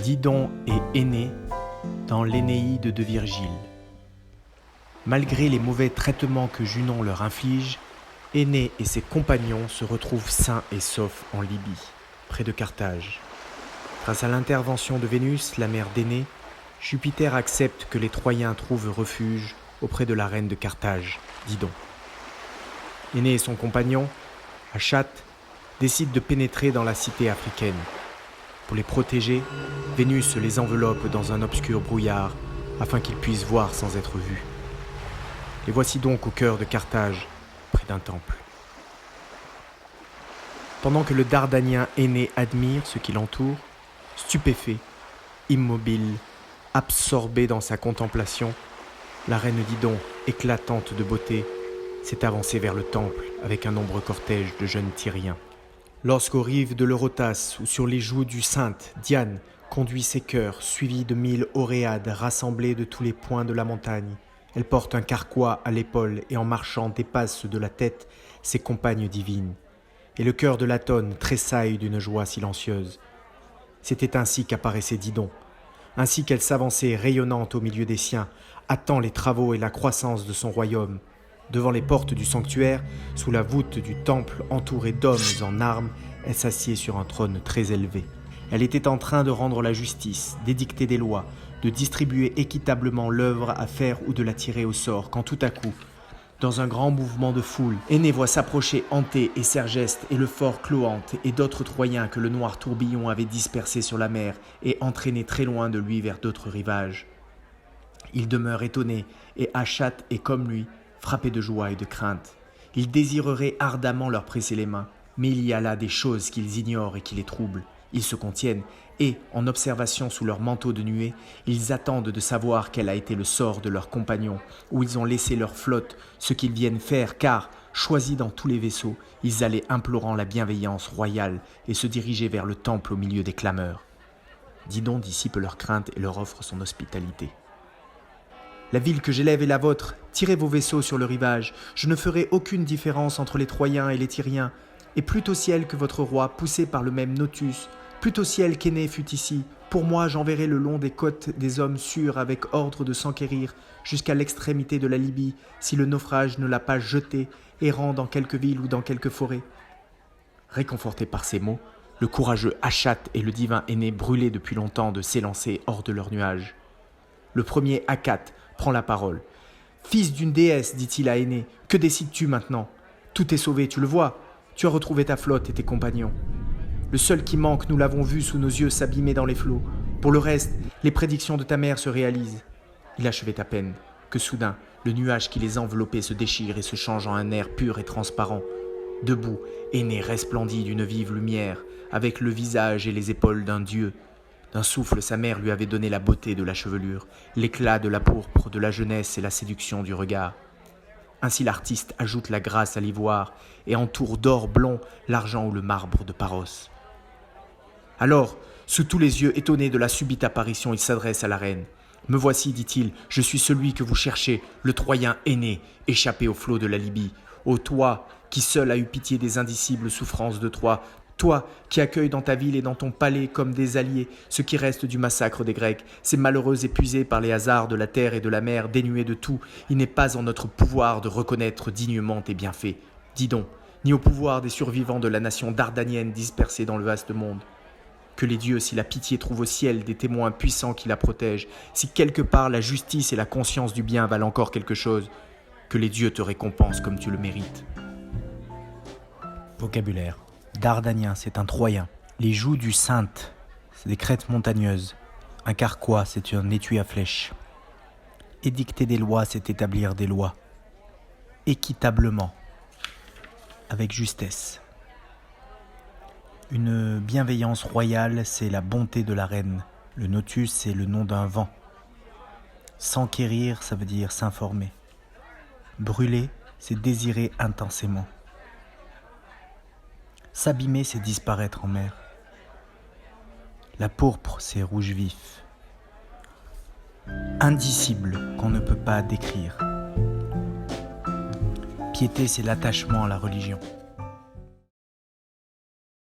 Didon et Énée dans l'Énéide de Virgile. Malgré les mauvais traitements que Junon leur inflige, Énée et ses compagnons se retrouvent sains et saufs en Libye, près de Carthage. Grâce à l'intervention de Vénus, la mère d'Énée, Jupiter accepte que les Troyens trouvent refuge auprès de la reine de Carthage, Didon. Énée et son compagnon, Achate, décident de pénétrer dans la cité africaine. Pour les protéger, Vénus les enveloppe dans un obscur brouillard afin qu'ils puissent voir sans être vus. Les voici donc au cœur de Carthage, près d'un temple. Pendant que le Dardanien Énée admire ce qui l'entoure, stupéfait, immobile, absorbé dans sa contemplation, la reine Didon, éclatante de beauté, s'est avancée vers le temple avec un nombreux cortège de jeunes Tyriens. Lorsqu'aux rives de l'Eurotas ou sur les joues du Ceinte, Diane conduit ses chœurs, suivis de 1000 Oréades rassemblés de tous les points de la montagne. Elle porte un carquois à l'épaule et en marchant dépasse de la tête ses compagnes divines. Et le cœur de Latone tressaille d'une joie silencieuse. C'était ainsi qu'apparaissait Didon, ainsi qu'elle s'avançait rayonnante au milieu des siens, hâtant les travaux et la croissance de son royaume. Devant les portes du sanctuaire, sous la voûte du temple entourée d'hommes en armes, elle s'assied sur un trône très élevé. Elle était en train de rendre la justice, d'édicter des lois, de distribuer équitablement l'œuvre à faire ou de la tirer au sort, quand tout à coup, dans un grand mouvement de foule, Énée voit s'approcher Anté et Sergeste et le fort Cloanthe et d'autres Troyens que le noir tourbillon avait dispersés sur la mer et entraînés très loin de lui vers d'autres rivages. Il demeure étonné et Achate est comme lui, frappé de joie et de crainte. Ils désireraient ardemment leur presser les mains, mais il y a là des choses qu'ils ignorent et qui les troublent. Ils se contiennent et, en observation sous leur manteau de nuée, ils attendent de savoir quel a été le sort de leurs compagnons, où ils ont laissé leur flotte, ce qu'ils viennent faire, car, choisis dans tous les vaisseaux, ils allaient implorant la bienveillance royale et se diriger vers le temple au milieu des clameurs. Didon dissipe leurs craintes et leur offre son hospitalité. La ville que j'élève est la vôtre, tirez vos vaisseaux sur le rivage, je ne ferai aucune différence entre les Troyens et les Tyriens, et plût au ciel que votre roi, poussé par le même Notus, plût au ciel qu'Énée fût ici, pour moi j'enverrai le long des côtes des hommes sûrs avec ordre de s'enquérir jusqu'à l'extrémité de la Libye, si le naufrage ne l'a pas jeté, errant dans quelque ville ou dans quelque forêt. Réconfortés par ces mots, le courageux Achate et le divin Énée brûlaient depuis longtemps de s'élancer hors de leurs nuages. Le premier Achate prend la parole. « Fils d'une déesse, dit-il à Énée, que décides-tu maintenant? Tout est sauvé, tu le vois. Tu as retrouvé ta flotte et tes compagnons. Le seul qui manque, nous l'avons vu sous nos yeux s'abîmer dans les flots. Pour le reste, les prédictions de ta mère se réalisent. » Il achevait à peine que soudain, le nuage qui les enveloppait se déchire et se change en un air pur et transparent. Debout, Énée resplendit d'une vive lumière, avec le visage et les épaules d'un dieu. D'un souffle, sa mère lui avait donné la beauté de la chevelure, l'éclat de la pourpre, de la jeunesse et la séduction du regard. Ainsi l'artiste ajoute la grâce à l'ivoire et entoure d'or blond l'argent ou le marbre de Paros. Alors, sous tous les yeux étonnés de la subite apparition, il s'adresse à la reine. « Me voici, dit-il, je suis celui que vous cherchez, le Troyen Énée, échappé aux flots de la Libye. Ô toi, qui seul as eu pitié des indicibles souffrances de Troie, toi qui accueilles dans ta ville et dans ton palais comme des alliés ce qui reste du massacre des Grecs, ces malheureux épuisés par les hasards de la terre et de la mer, dénués de tout, il n'est pas en notre pouvoir de reconnaître dignement tes bienfaits. Dis donc, ni au pouvoir des survivants de la nation dardanienne dispersée dans le vaste monde. Que les dieux, si la pitié trouve au ciel des témoins puissants qui la protègent, si quelque part la justice et la conscience du bien valent encore quelque chose, que les dieux te récompensent comme tu le mérites. Vocabulaire. Dardanien, c'est un Troyen. Les joues du Ceinte, c'est des crêtes montagneuses. Un carquois, c'est un étui à flèches. Édicter des lois, c'est établir des lois. Équitablement, avec justesse. Une bienveillance royale, c'est la bonté de la reine. Le Notus, c'est le nom d'un vent. S'enquérir, ça veut dire s'informer. Brûler, c'est désirer intensément. S'abîmer, c'est disparaître en mer. La pourpre, c'est rouge vif. Indicible, qu'on ne peut pas décrire. Piété, c'est l'attachement à la religion.